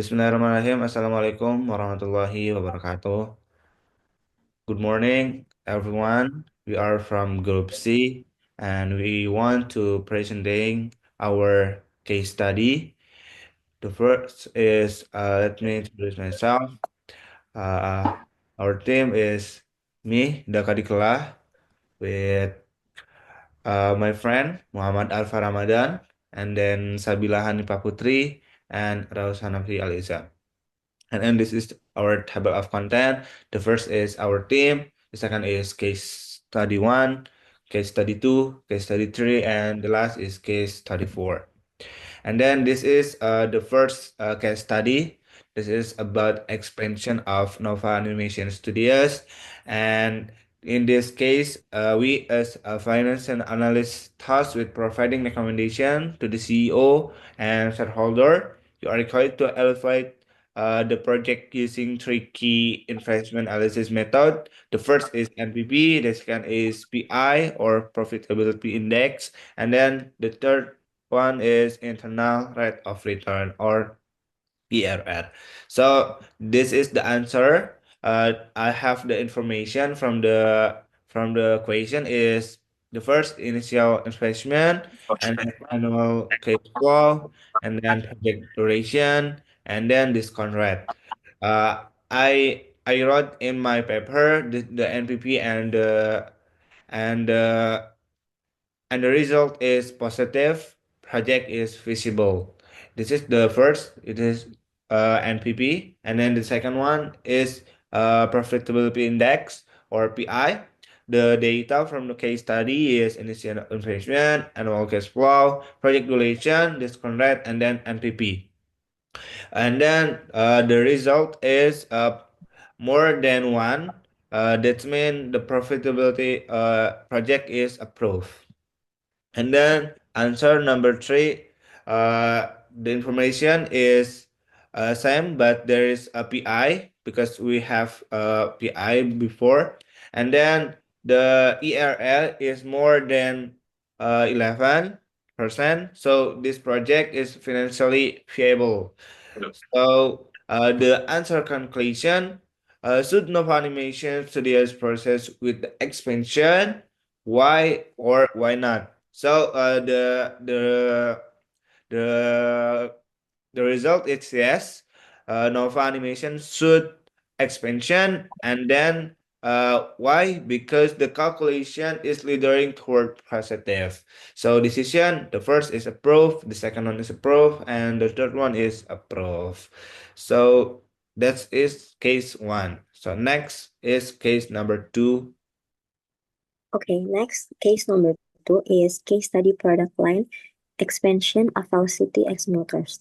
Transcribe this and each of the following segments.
Bismillahirrahmanirrahim. Assalamualaikum warahmatullahi wabarakatuh. Good morning, everyone. We are from Group C, and we want to presenting our case study. The first is let me introduce myself. Uh, our team is me, Daka Dikelah, with my friend Muhammad Alfa Ramadan, and then Sabila Hanifah Putri, and Raus Hanafi Aliza. And then this is our table of content. The first is our team. The second is case study one, case study two, case study three, and the last is case study four. And then this is the first case study. This is about expansion of Nova Animation Studios. And in this case, we as a finance and analyst tasked with providing recommendation to the CEO and shareholder. You are required to evaluate the project using three key investment analysis method. The first is NPV, the second is PI or profitability index, and then the third one is internal rate of return or ERR. So this is the answer. I have the information from the equation is the first initial investment and then annual cash flow and then project duration and then discount rate. I wrote in my paper the NPP and the and the result is positive, project is visible. This is the first, it is NPP, and then the second one is profitability index or PI. The data from the case study is initial investment, annual cash flow, project duration, discount rate, and then NPP. And then the result is more than one. That means the profitability project is approved. And then answer number three, the information is same, but there is a PI because we have PI before. And then the ERL is more than 11%. So this project is financially viable. So the answer conclusion, should Nova Animation Studios process with the expansion? Why or why not? So the the result is yes. Nova Animation should expansion, and then why? Because the calculation is leading toward positive. So decision, the first is approve, the second one is approve, and the third one is approve. So that is case one. So next is case number two. Okay, next case number 2 is case study product line expansion of Velocity X Motors.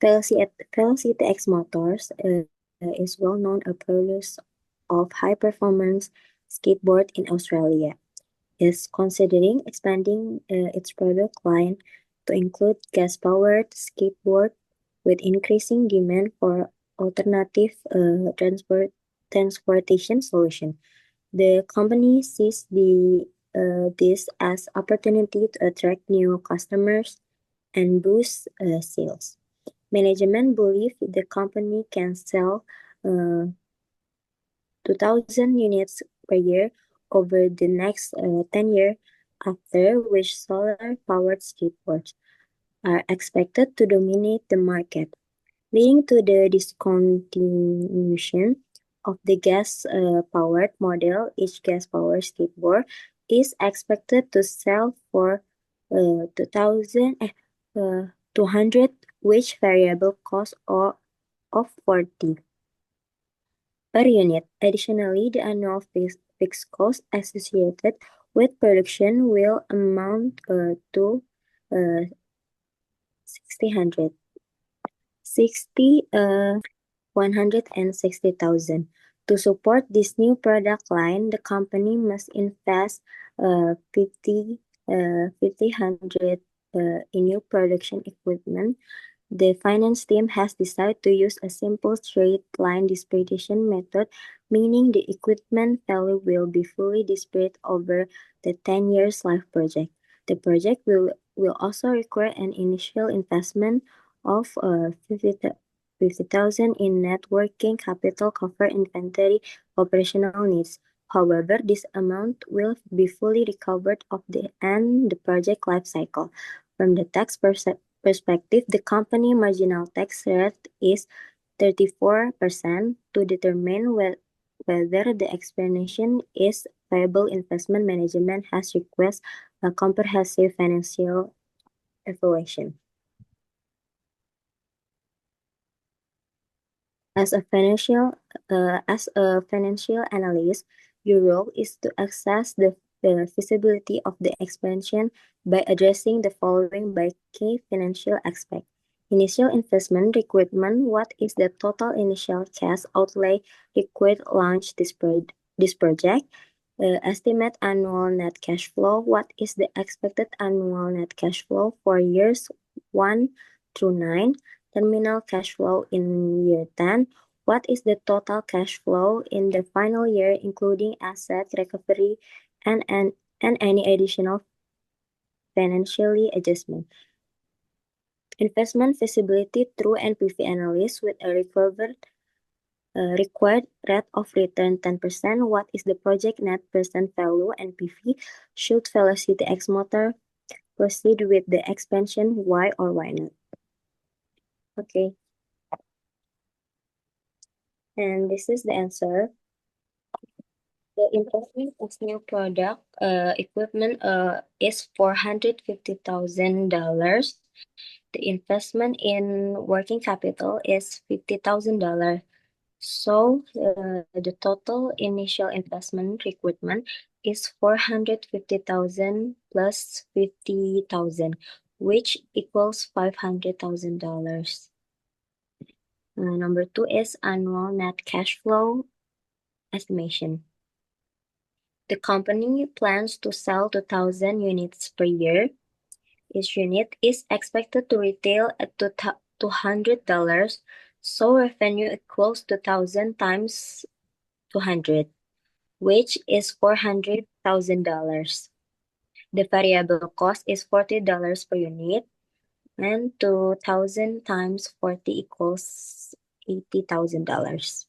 Velocity X Motors is well known a producer of high performance skateboard in Australia. Is considering expanding its product line to include gas powered skateboard with increasing demand for alternative transportation solution. The company sees this as opportunity to attract new customers and boost sales. Management believe the company can sell 2,000 units per year over the next 10 years, after which solar-powered skateboards are expected to dominate the market, leading to the discontinuation of the gas-powered model. Each gas-powered skateboard is expected to sell for 200, which variable cost of 40 per unit. Additionally, the annual fixed cost associated with production will amount to 60 160,000. To support this new product line, the company must invest 50 in new production equipment. The finance team has decided to use a simple straight line depreciation method, meaning the equipment value will be fully depreciated over the 10 years life project. The project will also require an initial investment of $50,000 in net working capital cover inventory operational needs. However, this amount will be fully recovered at the end the project life cycle. From the tax perspective, the company marginal tax rate is 34% to determine whether the explanation is viable. Investment management has requested a comprehensive financial evaluation. As a financial analyst, your role is to assess the feasibility of the expansion by addressing the following by key financial aspects. Initial investment requirement. What is the total initial cash outlay required to launch this project? Estimate annual net cash flow. What is the expected annual net cash flow for years 1 through 9? Terminal cash flow in year 10. What is the total cash flow in the final year, including asset recovery and any additional financially adjustment? Investment feasibility through NPV analysis with a required rate of return 10%. What is the project net present value NPV? Should Velocity X Motor proceed with the expansion? Why or why not? Okay. And this is the answer. The investment of new product equipment is $450,000. The investment in working capital is $50,000. So the total initial investment requirement is 450,000 plus 50,000, which equals $500,000. Number 2 is annual net cash flow estimation. The company plans to sell 2,000 units per year. Each unit is expected to retail at $200, so revenue equals 2,000 times 200, which is $400,000. The variable cost is $40 per unit, and 2,000 times 40 equals $80,000.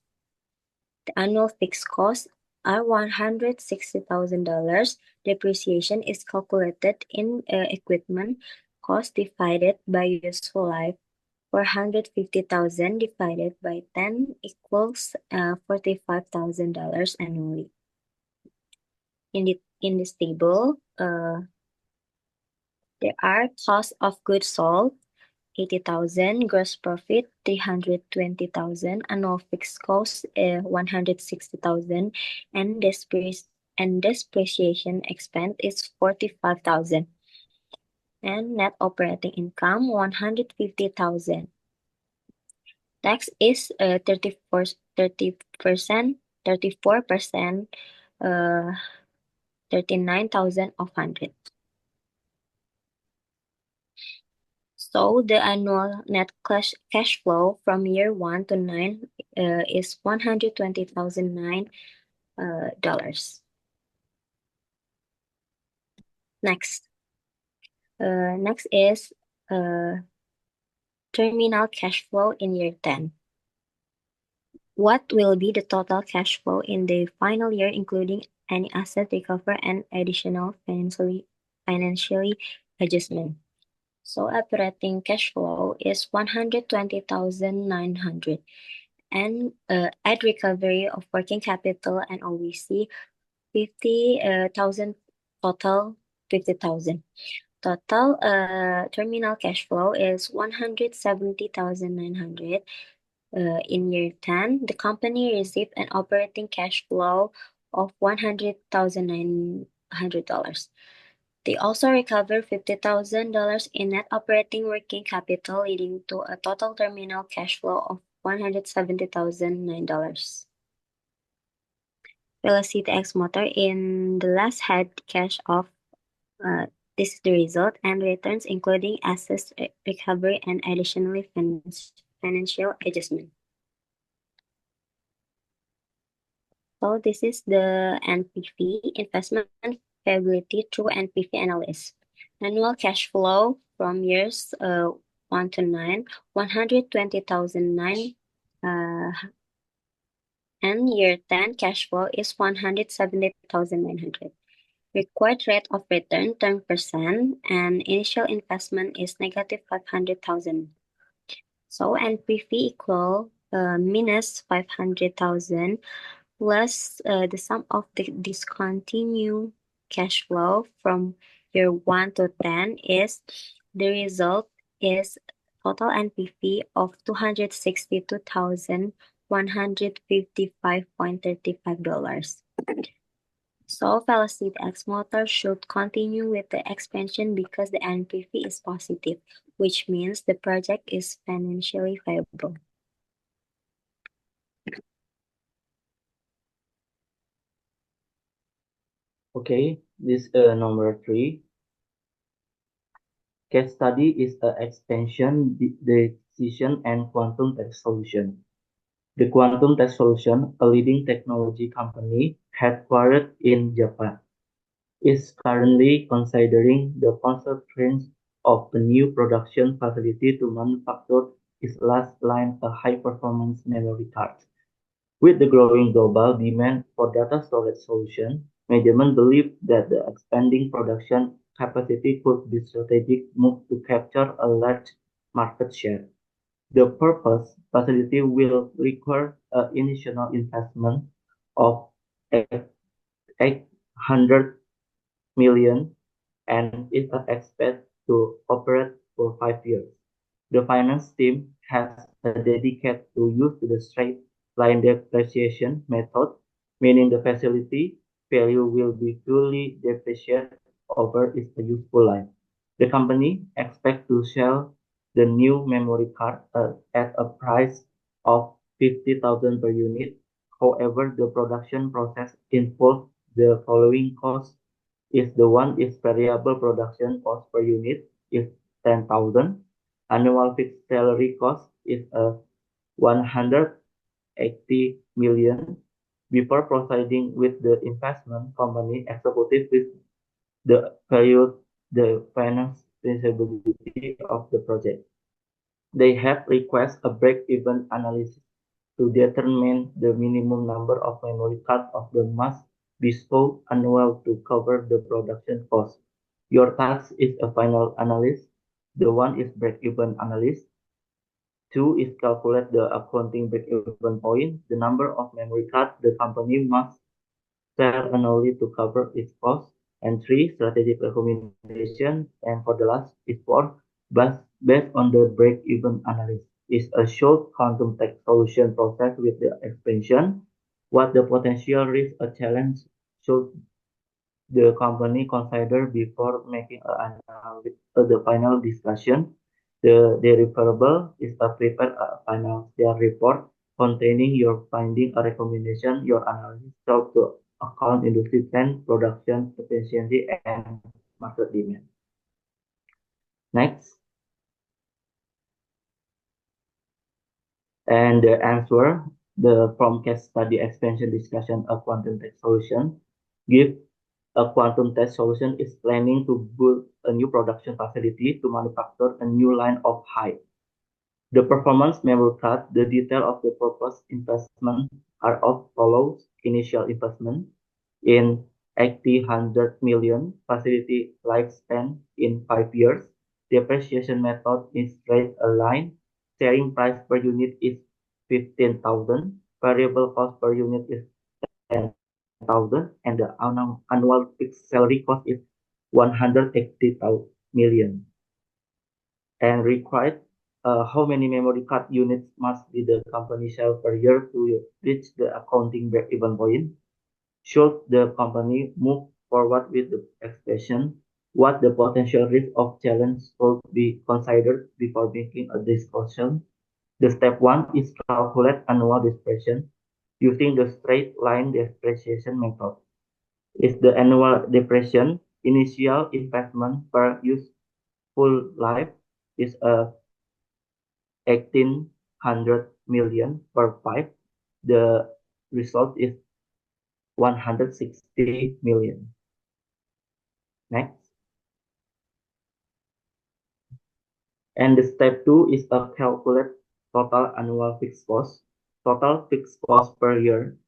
The annual fixed costs are $160,000. Depreciation is calculated in equipment cost divided by useful life. 450,000 divided by 10 equals $45,000 annually. In this table, there are cost of goods sold, 80,000, gross profit 320,000, annual fixed cost 160,000, and depreciation expense is 45,000, and net operating income 150,000. Tax is 34%, 39,500. So the annual net cash flow from year 1 to 9 is $120,009. Next is terminal cash flow in year 10. What will be the total cash flow in the final year, including any asset recovery and additional financially adjustment? So operating cash flow is 120,900, and add recovery of working capital and OVC 50,000, total 50,000. Total terminal cash flow is 170,900. In year 10, the company received an operating cash flow of $100,900. They also recovered $50,000 in net operating working capital, leading to a total terminal cash flow of $170,009. Velocity X Motor in the last had cash of this is the result and returns, including assets recovery and additionally financial adjustment. So this is the NPV, investment viability through NPV analysis. Annual cash flow from years 1 to 9, 120,009, and year 10 cash flow is 170,900. Required rate of return 10% and initial investment is negative 500,000. So NPV equal minus 500,000 plus the sum of the discontinued cash flow from year 1 to 10 is the result is total NPV of $262,155.35. So Velocity X Motor should continue with the expansion because the NPV is positive, which means the project is financially viable. Okay, this number 3. Case study is an expansion, decision, and quantum tech solution. The Quantum Tech Solution, a leading technology company headquartered in Japan, is currently considering the construction of a new production facility to manufacture its last line of high-performance memory cards. With the growing global demand for data storage solutions, management believes that the expanding production capacity could be a strategic move to capture a large market share. The proposed facility will require an initial investment of 800 million and is expected to operate for 5 years. The finance team has dedicated to use the straight line depreciation method, meaning the facility value will be fully depreciated over its useful life. The company expects to sell the new memory card at a price of 50,000 per unit. However, the production process involves the following costs is the one is variable production cost per unit is 10,000. Annual fixed salary cost is 180 million. Before proceeding with the investment, company executive with the value the finance feasibility of the project. They have requested a break-even analysis to determine the minimum number of memory cards of the must be sold annual to cover the production cost. Your task is a final analysis. The one is break-even analysis. Two is calculate the accounting break-even point, the number of memory cards the company must sell annually to cover its cost. And three, strategic recommendation. And for the last is four, based on the break-even analysis is a short quantum tech solution process with the expansion. What the potential risk a challenge should the company consider before making the final discussion. The deliverable is a prepare a financial report containing your finding, a recommendation, your analysis, so to account industry trend, production efficiency, and market demand. Next, and the answer, the from case study expansion discussion of quantum tech solution, give a quantum tech solution is planning to build a new production facility to manufacture a new line of high. The performance memory card, the detail of the proposed investment are as follows. Initial investment in 800 million, facility lifespan in 5 years. Depreciation method is straight line. Selling price per unit is 15,000. Variable cost per unit is 10,000, and the annual fixed salary cost is 180 million. And required how many memory card units must be the company sell per year to reach the accounting break-even point? Should the company move forward with the expansion? What the potential risk of challenge should be considered before making a discussion? The step one is calculate annual depreciation using the straight line depreciation method. Is the annual depreciation initial investment per useful life is a 1,800 million per 5. The result is 160 million. Next. And the step 2 is a calculate total annual fixed cost. Total fixed cost per year.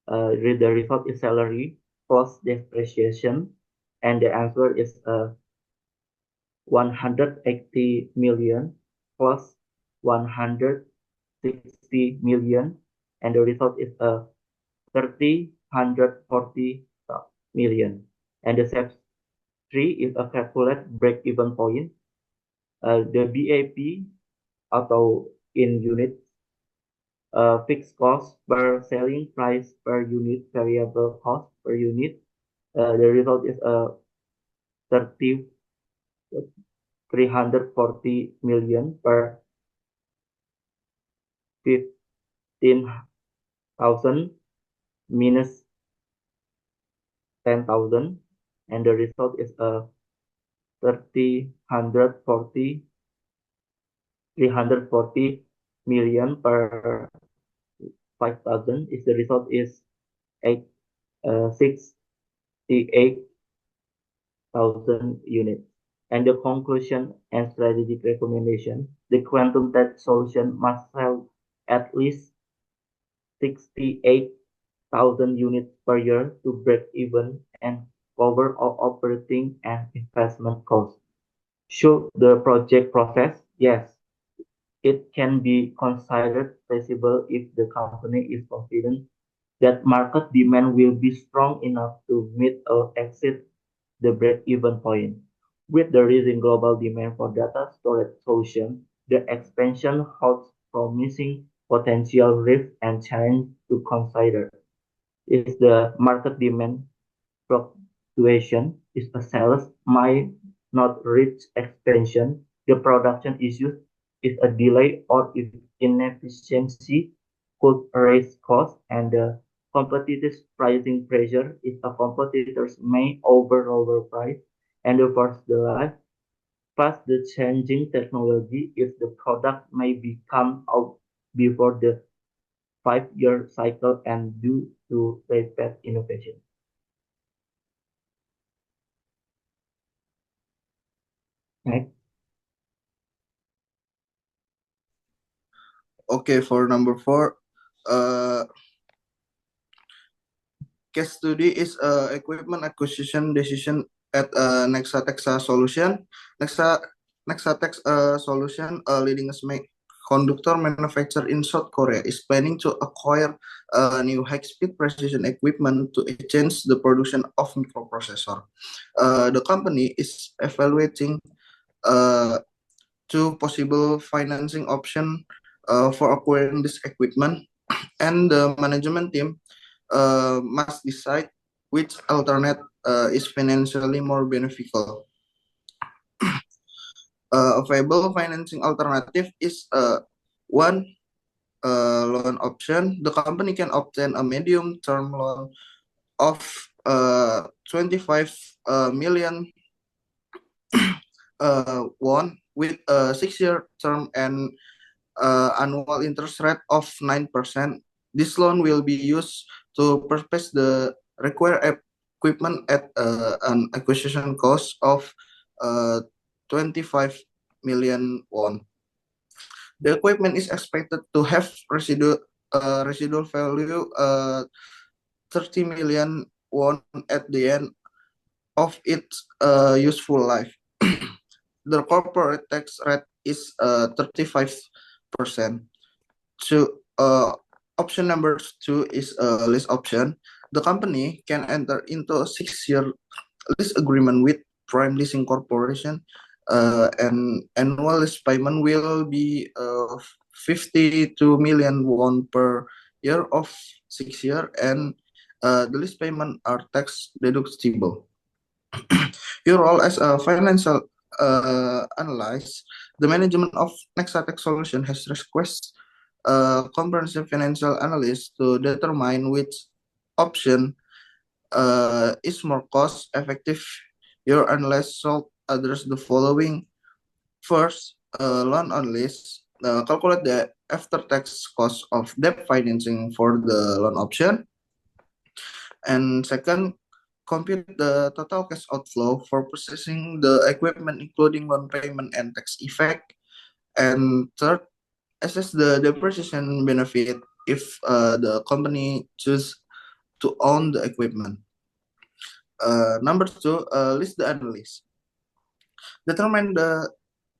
The result is salary plus depreciation, and the answer is 180 million plus 160 million, and the result is 140 million. And the step 3 is a calculate break-even point. The BAP atau in units, fixed cost per selling price per unit, variable cost per unit. The result is 340 million per 15,000 minus 10,000, and the result is 340 million per 5,000. Is the result is 68,000 units. And the conclusion and strategic recommendation: the quantum tech solution must sell at least 68,000 units per year to break even and cover all operating and investment costs. Should the project process? Yes, it can be considered feasible if the company is confident that market demand will be strong enough to meet or exceed the break-even point. With the rising global demand for data storage solutions, the expansion holds promising potential risks and challenges to consider. Is the market demand fluctuation? Is a sales might not reach expansion? The production issues is a delay or if inefficiency could raise costs, and the competitive pricing pressure if a competitors may overprice and force the life past the changing technology if the product may become out before the 5-year cycle and due to rapid innovation. Next. Okay, for number 4, case study is equipment acquisition decision at Nexatex solution. Nexatex solution, a leading semiconductor manufacturer in South Korea, is planning to acquire new high-speed precision equipment to change the production of microprocessor. The company is evaluating two possible financing options for acquiring this equipment, and the management team must decide which alternate is financially more beneficial. Available financing alternative is one loan option. The company can obtain a medium-term loan of 25 million won with a 6-year term and annual interest rate of 9%. This loan will be used to purchase the required equipment at an acquisition cost of 25 million won. The equipment is expected to have residual value 30 million won at the end of its useful life. The corporate tax rate is 35%. So option number 2 is a lease option. The company can enter into a 6-year lease agreement with Prime Leasing Corporation, and annual lease payment will be 52 million won per year of 6 years, and the lease payment are tax deductible. Your role as a financial analyst, the management of Nexatex Solution has requested a comprehensive financial analyst to determine which option is more cost effective. Your analyst should address the following. First, loan on lease. Calculate the after-tax cost of debt financing for the loan option. And second, compute the total cash outflow for purchasing the equipment, including loan payment and tax effect. And third, assess the depreciation benefit if the company choose to own the equipment. Number two, list the analysis. Determine the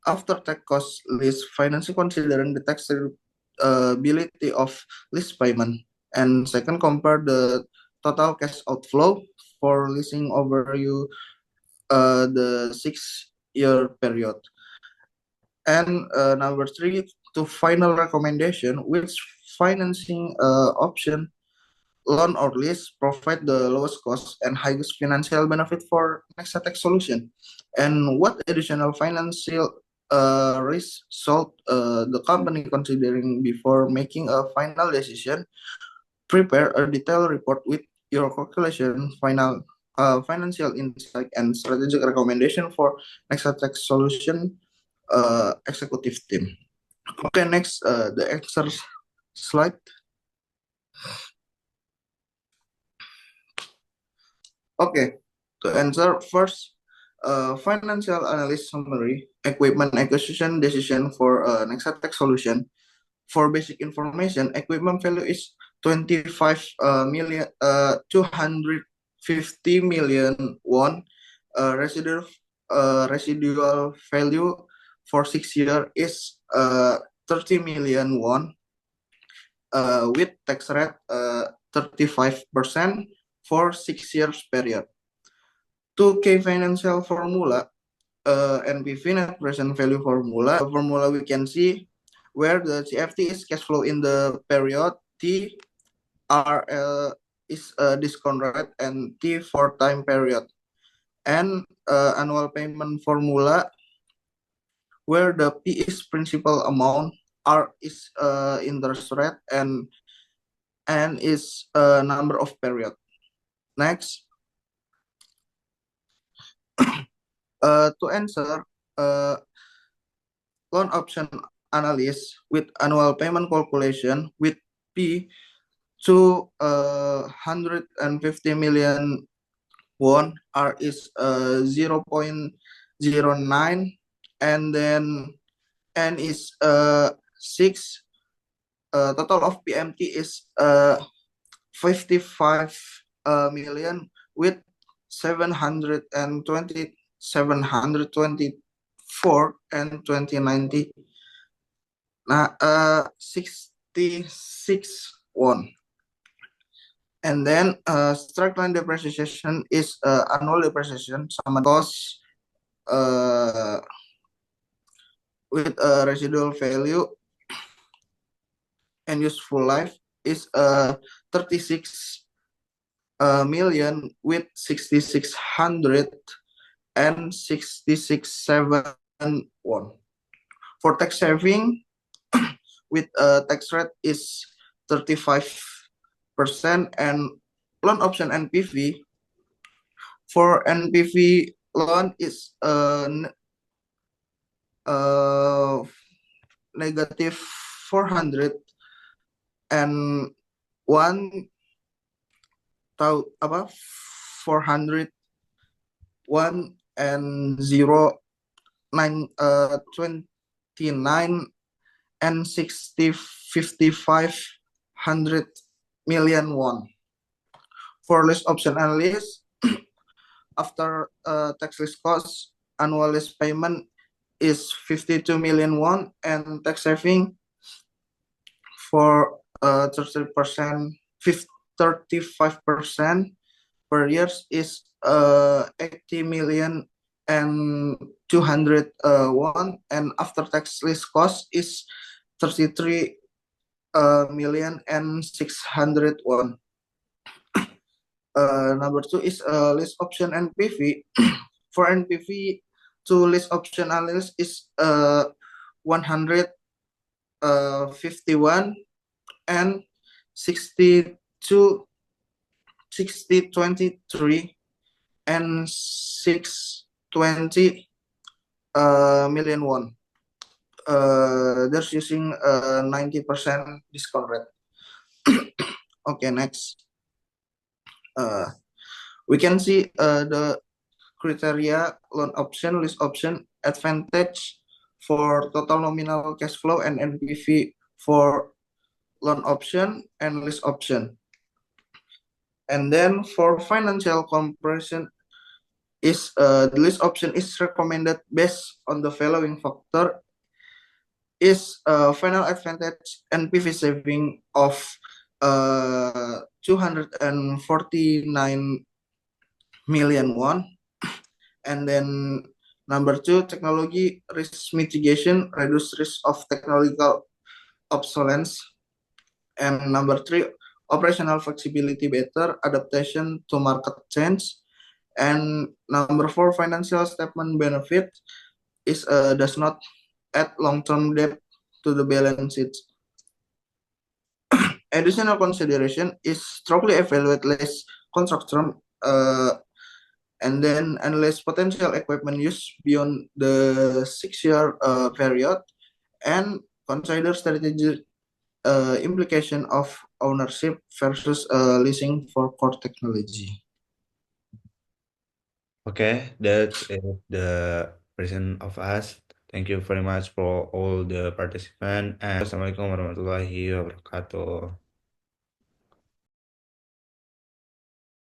after-tax cost list financing considering the taxability of lease payment. And second, compare the total cash outflow for leasing over the 6-year period. And number three, to final recommendation, which financing option, loan or lease, provide the lowest cost and highest financial benefit for Nexatech solution, and what additional financial risk should the company considering before making a final decision. Prepare a detailed report with your calculation, financial insight, and strategic recommendation for Nexatech solution executive team. Okay, next, the answer slide. Okay, to answer first, financial analyst summary, equipment acquisition decision for Nexatech solution. For basic information, equipment value is 250 million won. Residual value for 6 years is 30 million won. With tax rate 35% for 6 years period. 2K financial formula, NPV, net present value formula. Formula we can see where the CFT is cash flow in the period, T RL is discount rate, and T for time period. And annual payment formula where the P is principal amount, R is interest rate, and N is number of period. Next. To answer, loan option analysis with annual payment calculation with P 250 million won, R is 0.09, and then N is 6. Total of PMT is 55 million with 724 and 2090 66 won. And then straight line depreciation is annual depreciation sama cost with residual value and useful life is 36 million with 6,600 and 66,700 won. For tax saving, with tax rate is 35%, and loan option NPV for NPV loan is negative 400 and 401 and 29 and 5,500 million won. For list option analysis, after tax list cost, annual list payment is 52 million won, and tax saving for 35% per year is 80 million and 200 won, and after tax list cost is 33 million and 600 won. Number two is list option NPV. For NPV to list option analysis is 151 and 23 and 620 million won. There's using 90% discount rate. Okay, next. We can see the criteria loan option, lease option, advantage for total nominal cash flow and NPV for loan option and lease option. And then for financial comparison, the lease option is recommended based on the following factor: is final advantage NPV saving of 249 million won. And then number two, technology risk mitigation, reduce risk of technological obsolescence. And number three, operational flexibility, better adaptation to market change. And number four, financial statement benefit is does not add long-term debt to the balance sheet. Additional consideration is strongly evaluate less construction and then analyze potential equipment use beyond the 6-year period and consider strategic implication of ownership versus leasing for core technology. Okay, that's it, the present of us. Thank you very much for all the participants, and Assalamualaikum warahmatullahi wabarakatuh.